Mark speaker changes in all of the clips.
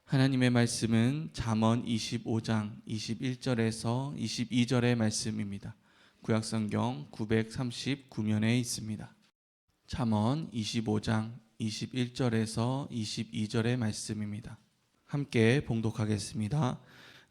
Speaker 1: 하나님의 말씀은 잠언 25장 21절에서 22절의 말씀입니다. 구약성경 939면에 있습니다. 잠언 25장 21절에서 22절의 말씀입니다. 함께 봉독하겠습니다.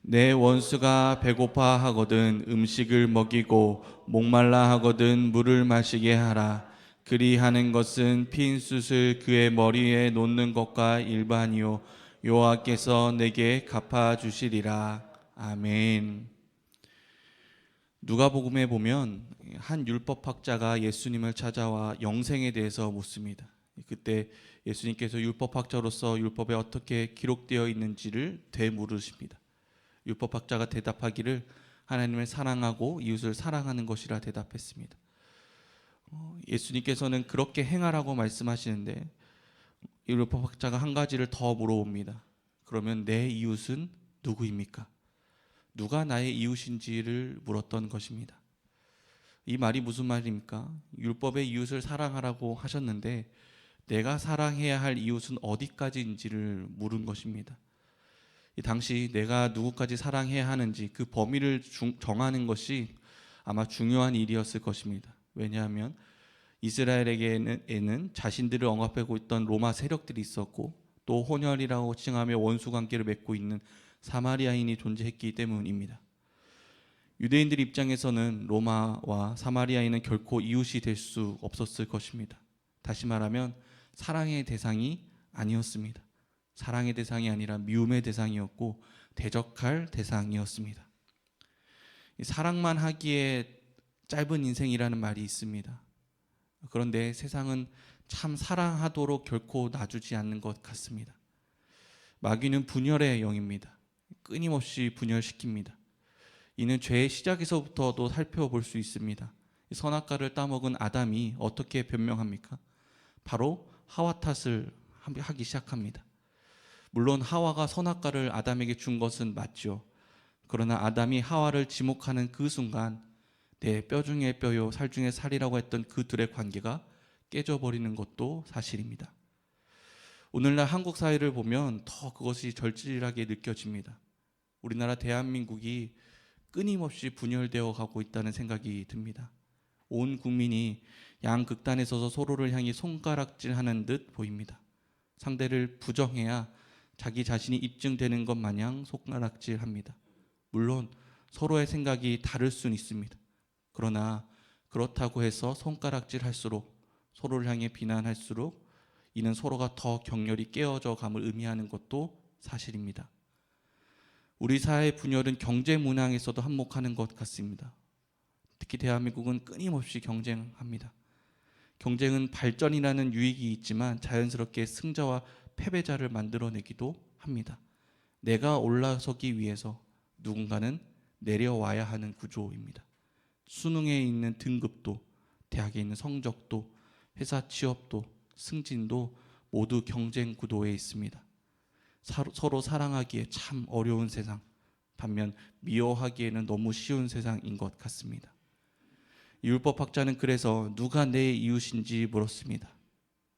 Speaker 1: 내 원수가 배고파 하거든 음식을 먹이고 목말라 하거든 물을 마시게 하라. 그리하는 것은 핀 숯을 그의 머리에 놓는 것과 일반이요 여호와께서 내게 갚아주시리라. 아멘. 누가복음에 보면 한 율법학자가 예수님을 찾아와 영생에 대해서 묻습니다. 그때 예수님께서 율법학자로서 율법에 어떻게 기록되어 있는지를 되물으십니다. 율법학자가 대답하기를 하나님을 사랑하고 이웃을 사랑하는 것이라 대답했습니다. 예수님께서는 그렇게 행하라고 말씀하시는데 율법학자가 한 가지를 더 물어봅니다. 그러면 내 이웃은 누구입니까? 누가 나의 이웃인지를 물었던 것입니다. 이 말이 무슨 말입니까? 율법의 이웃을 사랑하라고 하셨는데 내가 사랑해야 할 이웃은 어디까지인지를 물은 것입니다. 이 당시 내가 누구까지 사랑해야 하는지 그 범위를 정하는 것이 아마 중요한 일이었을 것입니다. 왜냐하면 이스라엘에게는 자신들을 억압하고 있던 로마 세력들이 있었고 또 혼혈이라고 칭하며 원수 관계를 맺고 있는 사마리아인이 존재했기 때문입니다. 유대인들 입장에서는 로마와 사마리아인은 결코 이웃이 될 수 없었을 것입니다. 다시 말하면 사랑의 대상이 아니었습니다. 사랑의 대상이 아니라 미움의 대상이었고 대적할 대상이었습니다. 사랑만 하기에 짧은 인생이라는 말이 있습니다. 그런데 세상은 참 사랑하도록 결코 놔주지 않는 것 같습니다. 마귀는 분열의 영입니다. 끊임없이 분열시킵니다. 이는 죄의 시작에서부터도 살펴볼 수 있습니다. 선악과를 따먹은 아담이 어떻게 변명합니까? 바로 하와 탓을 하기 시작합니다. 물론 하와가 선악과를 아담에게 준 것은 맞죠. 그러나 아담이 하와를 지목하는 그 순간 내 뼈 중에 뼈요 살 중에 살이라고 했던 그 둘의 관계가 깨져버리는 것도 사실입니다. 오늘날 한국 사회를 보면 더 그것이 절실하게 느껴집니다. 우리나라 대한민국이 끊임없이 분열되어 가고 있다는 생각이 듭니다. 온 국민이 양극단에 서서 서로를 향해 손가락질하는 듯 보입니다. 상대를 부정해야 자기 자신이 입증되는 것 마냥 손가락질합니다. 물론 서로의 생각이 다를 수는 있습니다. 그러나 그렇다고 해서 손가락질할수록 서로를 향해 비난할수록 이는 서로가 더 격렬히 깨어져 감을 의미하는 것도 사실입니다. 우리 사회의 분열은 경제 문항에서도 한몫하는 것 같습니다. 특히 대한민국은 끊임없이 경쟁합니다. 경쟁은 발전이라는 유익이 있지만 자연스럽게 승자와 패배자를 만들어내기도 합니다. 내가 올라서기 위해서 누군가는 내려와야 하는 구조입니다. 수능에 있는 등급도, 대학에 있는 성적도, 회사 취업도, 승진도 모두 경쟁 구도에 있습니다. 서로 사랑하기에 참 어려운 세상, 반면 미워하기에는 너무 쉬운 세상인 것 같습니다. 율법학자는 그래서 누가 내 이웃인지 물었습니다.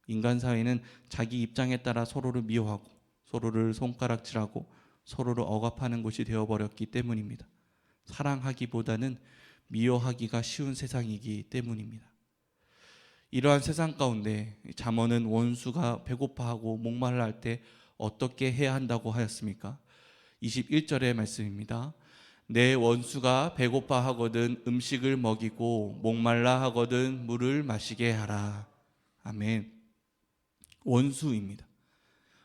Speaker 1: 인간 사회는 자기 입장에 따라 서로를 미워하고 서로를 손가락질하고 서로를 억압하는 곳이 되어버렸기 때문입니다. 사랑하기보다는 미워하기가 쉬운 세상이기 때문입니다. 이러한 세상 가운데 잠언은 원수가 배고파하고 목말라 할 때 어떻게 해야 한다고 하였습니까? 21절의 말씀입니다. 내 원수가 배고파하거든 음식을 먹이고 목말라 하거든 물을 마시게 하라. 아멘. 원수입니다.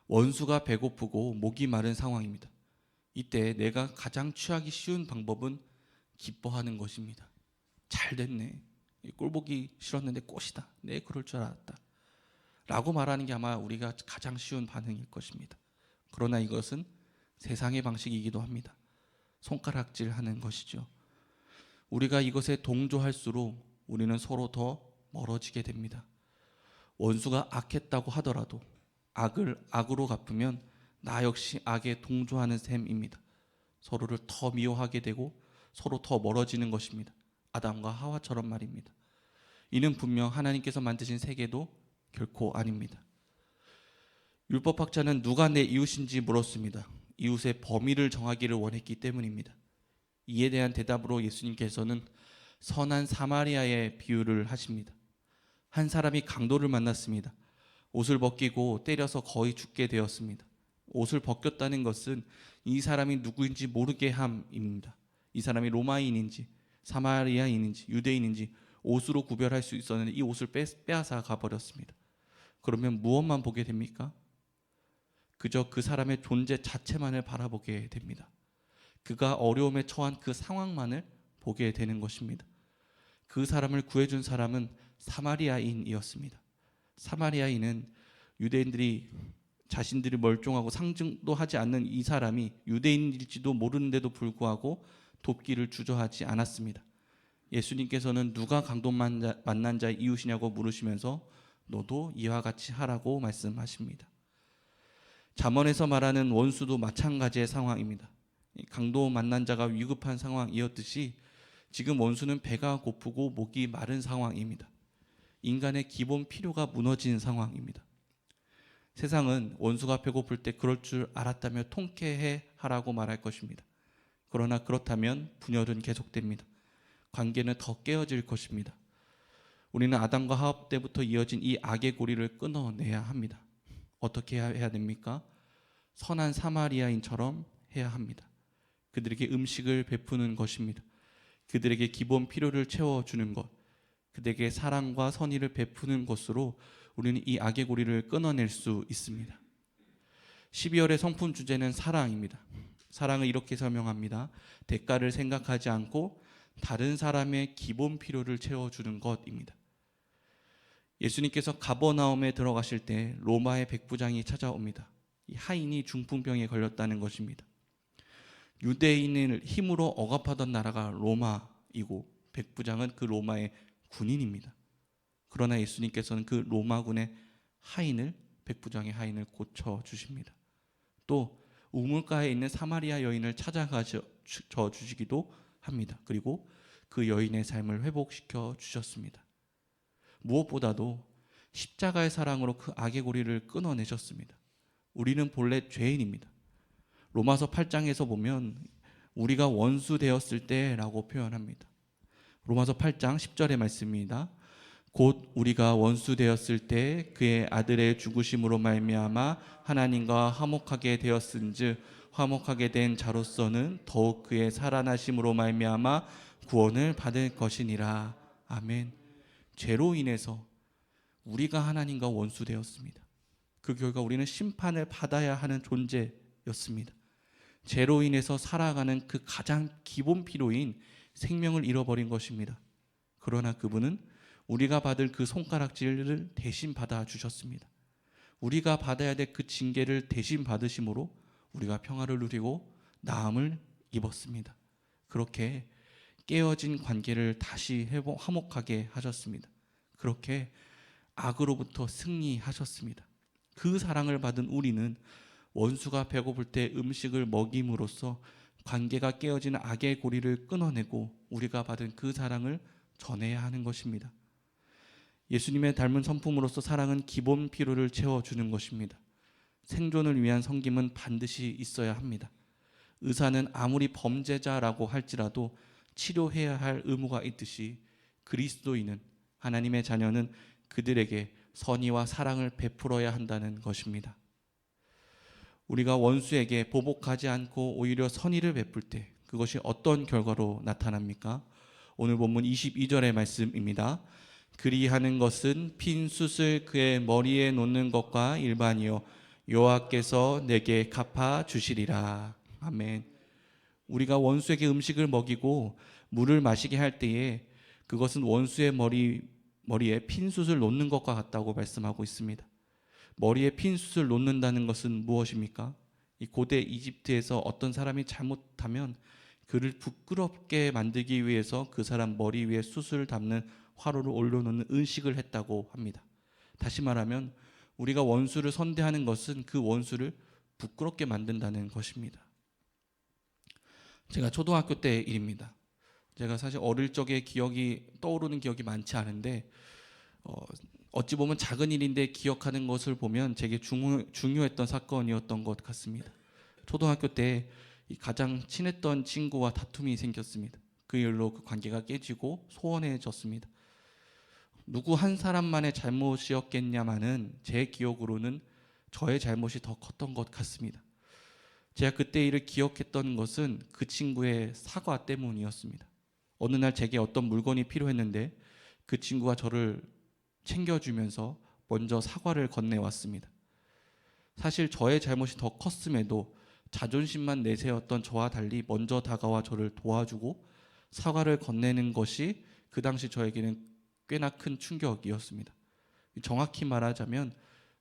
Speaker 1: 원수가 배고프고 목이 마른 상황입니다. 이때 내가 가장 취하기 쉬운 방법은 기뻐하는 것입니다. 잘 됐네. 꼴보기 싫었는데 꽃이다. 네, 그럴 줄 알았다. 라고 말하는 게 아마 우리가 가장 쉬운 반응일 것입니다. 그러나 이것은 세상의 방식이기도 합니다. 손가락질하는 것이죠. 우리가 이것에 동조할수록 우리는 서로 더 멀어지게 됩니다. 원수가 악했다고 하더라도 악을 악으로 갚으면 나 역시 악에 동조하는 셈입니다. 서로를 더 미워하게 되고 서로 더 멀어지는 것입니다. 아담과 하와처럼 말입니다. 이는 분명 하나님께서 만드신 세계도 결코 아닙니다. 율법학자는 누가 내 이웃인지 물었습니다. 이웃의 범위를 정하기를 원했기 때문입니다. 이에 대한 대답으로 예수님께서는 선한 사마리아의 비유를 하십니다. 한 사람이 강도를 만났습니다. 옷을 벗기고 때려서 거의 죽게 되었습니다. 옷을 벗겼다는 것은 이 사람이 누구인지 모르게 함입니다. 이 사람이 로마인인지 사마리아인인지 유대인인지 옷으로 구별할 수 있었는데 이 옷을 빼앗아 가버렸습니다. 그러면 무엇만 보게 됩니까? 그저 그 사람의 존재 자체만을 바라보게 됩니다. 그가 어려움에 처한 그 상황만을 보게 되는 것입니다. 그 사람을 구해준 사람은 사마리아인이었습니다. 사마리아인은 유대인들이 자신들이 멀쩡하고 상증도 하지 않는 이 사람이 유대인일지도 모르는데도 불구하고 돕기를 주저하지 않았습니다. 예수님께서는 누가 강도 만난 자의 이웃이냐고 물으시면서 너도 이와 같이 하라고 말씀하십니다. 잠언에서 말하는 원수도 마찬가지의 상황입니다. 강도 만난 자가 위급한 상황이었듯이 지금 원수는 배가 고프고 목이 마른 상황입니다. 인간의 기본 필요가 무너진 상황입니다. 세상은 원수가 배고플 때 그럴 줄 알았다며 통쾌해 하라고 말할 것입니다. 그러나 그렇다면 분열은 계속됩니다. 관계는 더 깨어질 것입니다. 우리는 아담과 하와 때부터 이어진 이 악의 고리를 끊어내야 합니다. 어떻게 해야 됩니까? 선한 사마리아인처럼 해야 합니다. 그들에게 음식을 베푸는 것입니다. 그들에게 기본 필요를 채워주는 것, 그들에게 사랑과 선의를 베푸는 것으로 우리는 이 악의 고리를 끊어낼 수 있습니다. 12월의 성품 주제는 사랑입니다. 사랑을 이렇게 설명합니다. 대가를 생각하지 않고 다른 사람의 기본 필요를 채워주는 것입니다. 예수님께서 가버나움에 들어가실 때 로마의 백부장이 찾아옵니다. 이 하인이 중풍병에 걸렸다는 것입니다. 유대인을 힘으로 억압하던 나라가 로마이고 백부장은 그 로마의 군인입니다. 그러나 예수님께서는 그 로마군의 하인을 백부장의 하인을 고쳐주십니다. 또 우물가에 있는 사마리아 여인을 찾아가셔 주시기도 합니다. 그리고 그 여인의 삶을 회복시켜 주셨습니다. 무엇보다도 십자가의 사랑으로 그 악의 고리를 끊어내셨습니다. 우리는 본래 죄인입니다. 로마서 8장에서 보면 우리가 원수 되었을 때라고 표현합니다. 로마서 8장 10절의 말씀입니다. 곧 우리가 원수 되었을 때 그의 아들의 죽으심으로 말미암아 하나님과 화목하게 되었은즉 화목하게 된 자로서는 더욱 그의 살아나심으로 말미암아 구원을 받을 것이니라. 아멘. 죄로 인해서 우리가 하나님과 원수 되었습니다. 그 결과 우리는 심판을 받아야 하는 존재였습니다. 죄로 인해서 살아가는 그 가장 기본 필요인 생명을 잃어버린 것입니다. 그러나 그분은 우리가 받을 그 손가락질을 대신 받아주셨습니다. 우리가 받아야 될 그 징계를 대신 받으심으로 우리가 평화를 누리고 나음을 입었습니다. 그렇게 깨어진 관계를 다시 화목하게 하셨습니다. 그렇게 악으로부터 승리하셨습니다. 그 사랑을 받은 우리는 원수가 배고플 때 음식을 먹임으로써 관계가 깨어지는 악의 고리를 끊어내고 우리가 받은 그 사랑을 전해야 하는 것입니다. 예수님의 닮은 성품으로서 사랑은 기본 필요를 채워주는 것입니다. 생존을 위한 섬김은 반드시 있어야 합니다. 의사는 아무리 범죄자라고 할지라도 치료해야 할 의무가 있듯이 그리스도인은, 하나님의 자녀는 그들에게 선의와 사랑을 베풀어야 한다는 것입니다. 우리가 원수에게 보복하지 않고 오히려 선의를 베풀 때 그것이 어떤 결과로 나타납니까? 오늘 본문 22절의 말씀입니다. 그리하는 것은 핀 숯을 그의 머리에 놓는 것과 일반이요 여호와께서 내게 갚아 주시리라. 아멘. 우리가 원수에게 음식을 먹이고 물을 마시게 할 때에 그것은 원수의 머리에 핀 숯을 놓는 것과 같다고 말씀하고 있습니다. 머리에 핀 숯을 놓는다는 것은 무엇입니까? 이 고대 이집트에서 어떤 사람이 잘못하면 그를 부끄럽게 만들기 위해서 그 사람 머리 위에 숯을 담는 화로를 올려놓는 의식을 했다고 합니다. 다시 말하면 우리가 원수를 선대하는 것은 그 원수를 부끄럽게 만든다는 것입니다. 제가 초등학교 때 일입니다. 제가 사실 어릴 적에 떠오르는 기억이 많지 않은데 어찌 보면 작은 일인데 기억하는 것을 보면 제게 중요했던 사건이었던 것 같습니다. 초등학교 때 가장 친했던 친구와 다툼이 생겼습니다. 그 일로 그 관계가 깨지고 소원해졌습니다. 누구 한 사람만의 잘못이었겠냐마는 제 기억으로는 저의 잘못이 더 컸던 것 같습니다. 제가 그때 일을 기억했던 것은 그 친구의 사과 때문이었습니다. 어느 날 제게 어떤 물건이 필요했는데 그 친구가 저를 챙겨주면서 먼저 사과를 건네왔습니다. 사실 저의 잘못이 더 컸음에도 자존심만 내세웠던 저와 달리 먼저 다가와 저를 도와주고 사과를 건네는 것이 그 당시 저에게는 꽤나 큰 충격이었습니다. 정확히 말하자면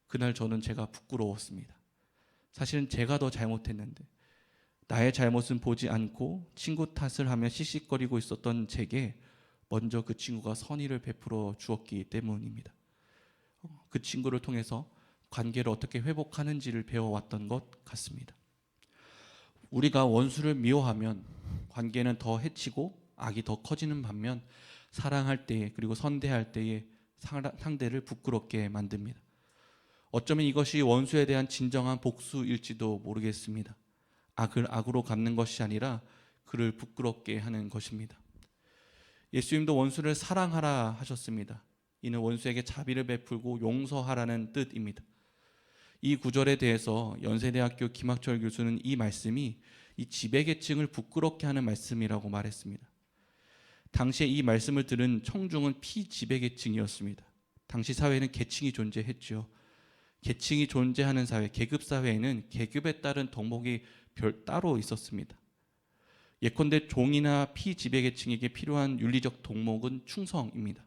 Speaker 1: 그날 저는 제가 부끄러웠습니다. 사실은 제가 더 잘못했는데 나의 잘못은 보지 않고 친구 탓을 하며 씩씩거리고 있었던 제게 먼저 그 친구가 선의를 베풀어 주었기 때문입니다. 그 친구를 통해서 관계를 어떻게 회복하는지를 배워왔던 것 같습니다. 우리가 원수를 미워하면 관계는 더 해치고 악이 더 커지는 반면 사랑할 때에 그리고 선대할 때에 상대를 부끄럽게 만듭니다. 어쩌면 이것이 원수에 대한 진정한 복수일지도 모르겠습니다. 악을 악으로 갚는 것이 아니라 그를 부끄럽게 하는 것입니다. 예수님도 원수를 사랑하라 하셨습니다. 이는 원수에게 자비를 베풀고 용서하라는 뜻입니다. 이 구절에 대해서 연세대학교 김학철 교수는 이 말씀이 이 지배계층을 부끄럽게 하는 말씀이라고 말했습니다. 당시에 이 말씀을 들은 청중은 피지배계층이었습니다. 당시 사회에는 계층이 존재했죠. 계층이 존재하는 사회, 계급 사회에는 계급에 따른 덕목이 따로 있었습니다. 예컨대 종이나 피지배계층에게 필요한 윤리적 덕목은 충성입니다.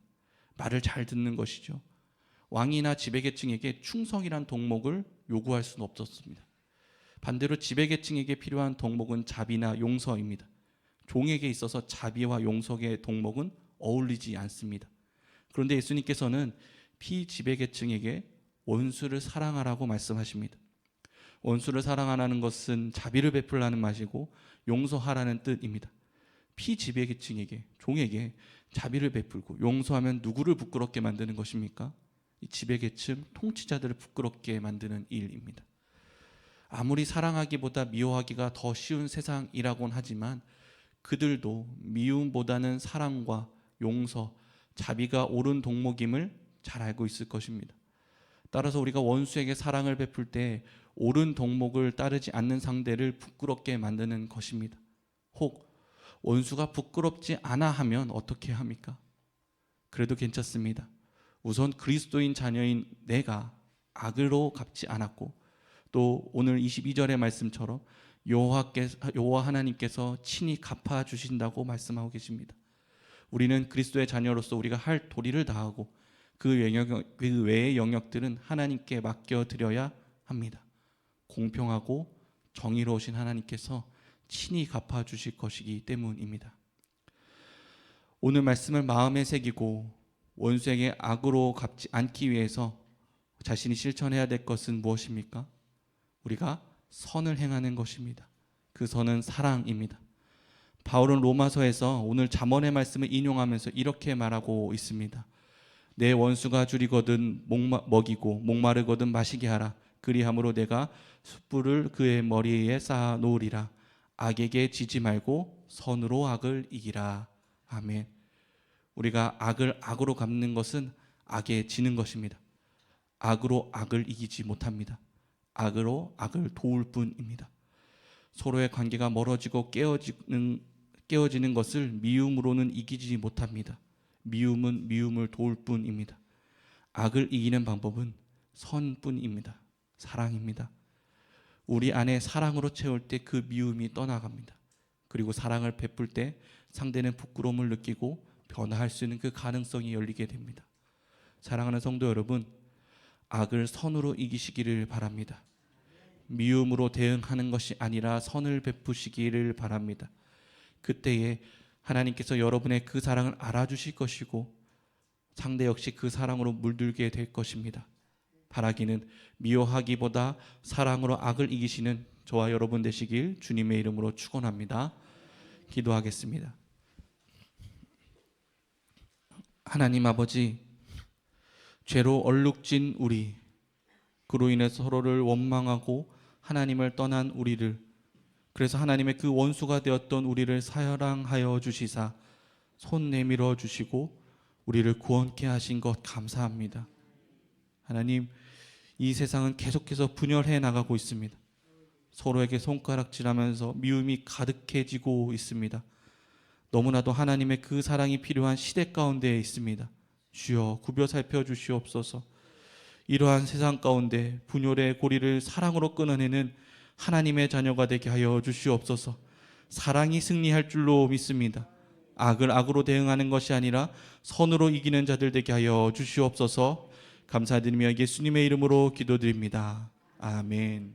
Speaker 1: 말을 잘 듣는 것이죠. 왕이나 지배계층에게 충성이란 덕목을 요구할 수는 없었습니다. 반대로 지배계층에게 필요한 덕목은 자비나 용서입니다. 종에게 있어서 자비와 용서의 덕목은 어울리지 않습니다. 그런데 예수님께서는 피지배계층에게 원수를 사랑하라고 말씀하십니다. 원수를 사랑하라는 것은 자비를 베풀라는 말이고 용서하라는 뜻입니다. 피지배계층에게, 종에게 자비를 베풀고 용서하면 누구를 부끄럽게 만드는 것입니까? 이 지배계층 통치자들을 부끄럽게 만드는 일입니다. 아무리 사랑하기보다 미워하기가 더 쉬운 세상이라고는 하지만 그들도 미움보다는 사랑과 용서, 자비가 옳은 덕목임을 잘 알고 있을 것입니다. 따라서 우리가 원수에게 사랑을 베풀 때 옳은 덕목을 따르지 않는 상대를 부끄럽게 만드는 것입니다. 혹 원수가 부끄럽지 않아 하면 어떻게 합니까? 그래도 괜찮습니다. 우선 그리스도인 자녀인 내가 악으로 갚지 않았고 또 오늘 22절의 말씀처럼 여호와 하나님께서 친히 갚아주신다고 말씀하고 계십니다. 우리는 그리스도의 자녀로서 우리가 할 도리를 다하고 그 외의 영역들은 하나님께 맡겨드려야 합니다. 공평하고 정의로우신 하나님께서 친히 갚아주실 것이기 때문입니다. 오늘 말씀을 마음에 새기고 원수에게 악으로 갚지 않기 위해서 자신이 실천해야 될 것은 무엇입니까? 우리가 선을 행하는 것입니다. 그 선은 사랑입니다. 바울은 로마서에서 오늘 잠언의 말씀을 인용하면서 이렇게 말하고 있습니다. 내 원수가 줄이거든 먹이고 목마르거든 마시게 하라. 그리함으로 내가 숯불을 그의 머리에 쌓아 놓으리라. 악에게 지지 말고 선으로 악을 이기라. 아멘. 우리가 악을 악으로 갚는 것은 악에 지는 것입니다. 악으로 악을 이기지 못합니다. 악으로 악을 도울 뿐입니다. 서로의 관계가 멀어지고 깨어지는 것을 미움으로는 이기지 못합니다. 미움은 미움을 도울 뿐입니다. 악을 이기는 방법은 선뿐입니다. 사랑입니다. 우리 안에 사랑으로 채울 때 그 미움이 떠나갑니다. 그리고 사랑을 베풀 때 상대는 부끄러움을 느끼고 변화할 수 있는 그 가능성이 열리게 됩니다. 사랑하는 성도 여러분, 악을 선으로 이기시기를 바랍니다. 미움으로 대응하는 것이 아니라 선을 베푸시기를 바랍니다. 그때에 하나님께서 여러분의 그 사랑을 알아주실 것이고 상대 역시 그 사랑으로 물들게 될 것입니다. 바라기는 미워하기보다 사랑으로 악을 이기시는 저와 여러분 되시길 주님의 이름으로 축원합니다. 기도하겠습니다. 하나님 아버지, 죄로 얼룩진 우리, 그로 인해 서로를 원망하고 하나님을 떠난 우리를, 그래서 하나님의 그 원수가 되었던 우리를 사랑하여 주시사 손 내밀어 주시고 우리를 구원케 하신 것 감사합니다. 하나님, 이 세상은 계속해서 분열해 나가고 있습니다. 서로에게 손가락질하면서 미움이 가득해지고 있습니다. 너무나도 하나님의 그 사랑이 필요한 시대 가운데에 있습니다. 주여 굽여 살펴 주시옵소서. 이러한 세상 가운데 분열의 고리를 사랑으로 끊어내는 하나님의 자녀가 되게 하여 주시옵소서. 사랑이 승리할 줄로 믿습니다. 악을 악으로 대응하는 것이 아니라 선으로 이기는 자들 되게 하여 주시옵소서. 감사드리며 예수님의 이름으로 기도드립니다. 아멘.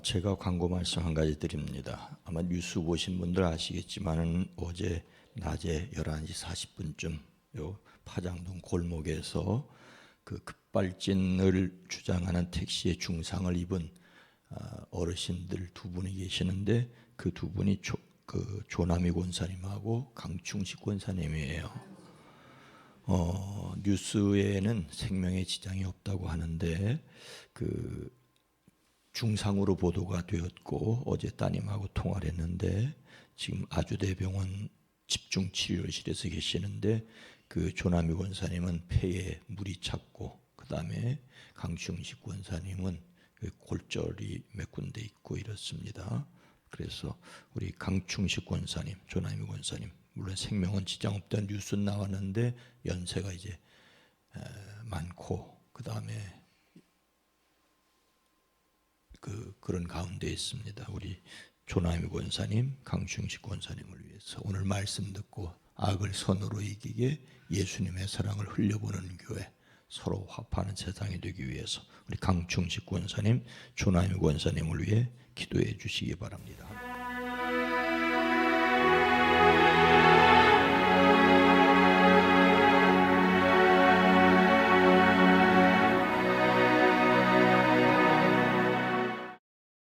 Speaker 2: 제가 광고 말씀 한 가지 드립니다. 아마 뉴스 보신 분들 아시겠지만 어제 낮에 11시 40분쯤 요 파장동 골목에서 그 급발진을 주장하는 택시에 중상을 입은 어르신들 두 분이 계시는데 그 두 분이 조남희 권사님하고 강충식 권사님이에요. 뉴스에는 생명에 지장이 없다고 하는데 그 중상으로 보도가 되었고 어제 따님하고 통화를 했는데 지금 아주대병원 집중치료실에서 계시는데 그 조남희 권사님은 폐에 물이 찼고 그 다음에 강충식 권사님은 그 골절이 몇 군데 있고 이렇습니다. 그래서 우리 강충식 권사님, 조남희 권사님 물론 생명은 지장 없다는 뉴스 나왔는데 연세가 이제 많고 그 다음에 그런 가운데 있습니다. 우리 조남희 권사님, 강충식 권사님을 위해서 오늘 말씀 듣고 악을 선으로 이기게 예수님의 사랑을 흘려보는 교회, 서로 화합하는 세상이 되기 위해서 우리 강충식 권사님, 조남희 권사님을 위해 기도해 주시기 바랍니다.